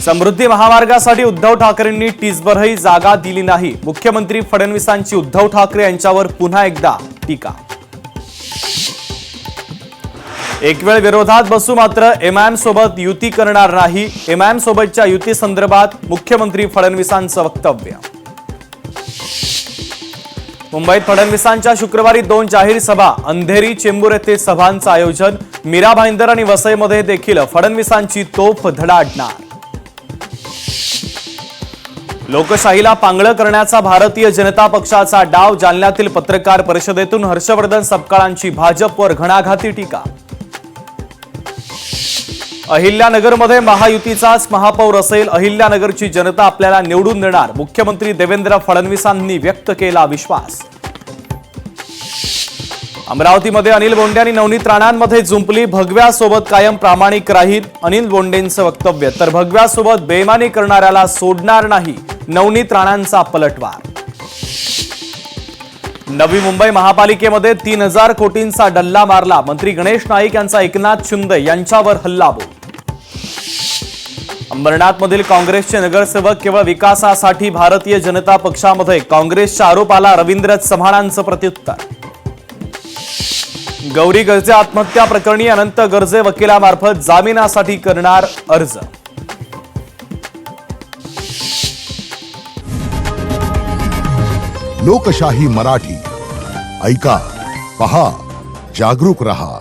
समृद्धी महामार्गासाठी उद्धव ठाकरेंनी टीसभरही जागा दिली नाही. मुख्यमंत्री फडणवीसांची उद्धव ठाकरे यांच्यावर पुन्हा एकदा टीका. एक वेळ विरोधात बसू मात्र एमआयएम सोबत युती करणार नाही. एमआयएम सोबतच्या युती संदर्भात मुख्यमंत्री फडणवीसांचं वक्तव्य. मुंबईत फडणवीसांच्या शुक्रवारी 2 जाहीर सभा. अंधेरी, चेंबूर येथे सभांचं आयोजन. मीरा भाईंदर आणि वसईमध्ये देखील फडणवीसांची तोफ धडाडणार. लोकशाहीला पांगळं करण्याचा भारतीय जनता पक्षाचा डाव. जालन्यातील पत्रकार परिषदेतून हर्षवर्धन सपकाळांची भाजपवर घणाघाती टीका. अहिल्यानगरमध्ये महायुतीचाच महापौर असेल. अहिल्यानगरची जनता आपल्याला निवडून देणार. मुख्यमंत्री देवेंद्र फडणवीसांनी व्यक्त केला विश्वास. अमरावतीमध्ये अनिल बोंडे आणि नवनीत राणांमध्ये जुंपली. भगव्यासोबत कायम प्रामाणिक राहील अनिल बोंडेंचं वक्तव्य. तर भगव्यासोबत बेईमानी करणाऱ्याला सोडणार नाही. नवनीत राणांचा पलटवार. नवी मुंबई महापालिकेमध्ये 3000 कोटींचा डल्ला मारला. मंत्री गणेश नाईक यांचा एकनाथ शिंदे यांच्यावर हल्लाबोल. अंबरनाथमधील काँग्रेसचे नगरसेवक केवळ विकासासाठी भारतीय जनता पक्षामध्ये. काँग्रेसच्या आरोपाला रवींद्र चव्हाणांचं प्रत्युत्तर. गौरी गर्जे आत्महत्या प्रकरणी अनंत गर्जे वकिलामार्फत जामिनासाठी करणार अर्ज. लोकशाही मराठी ऐका, पहा, जागरूक रहा.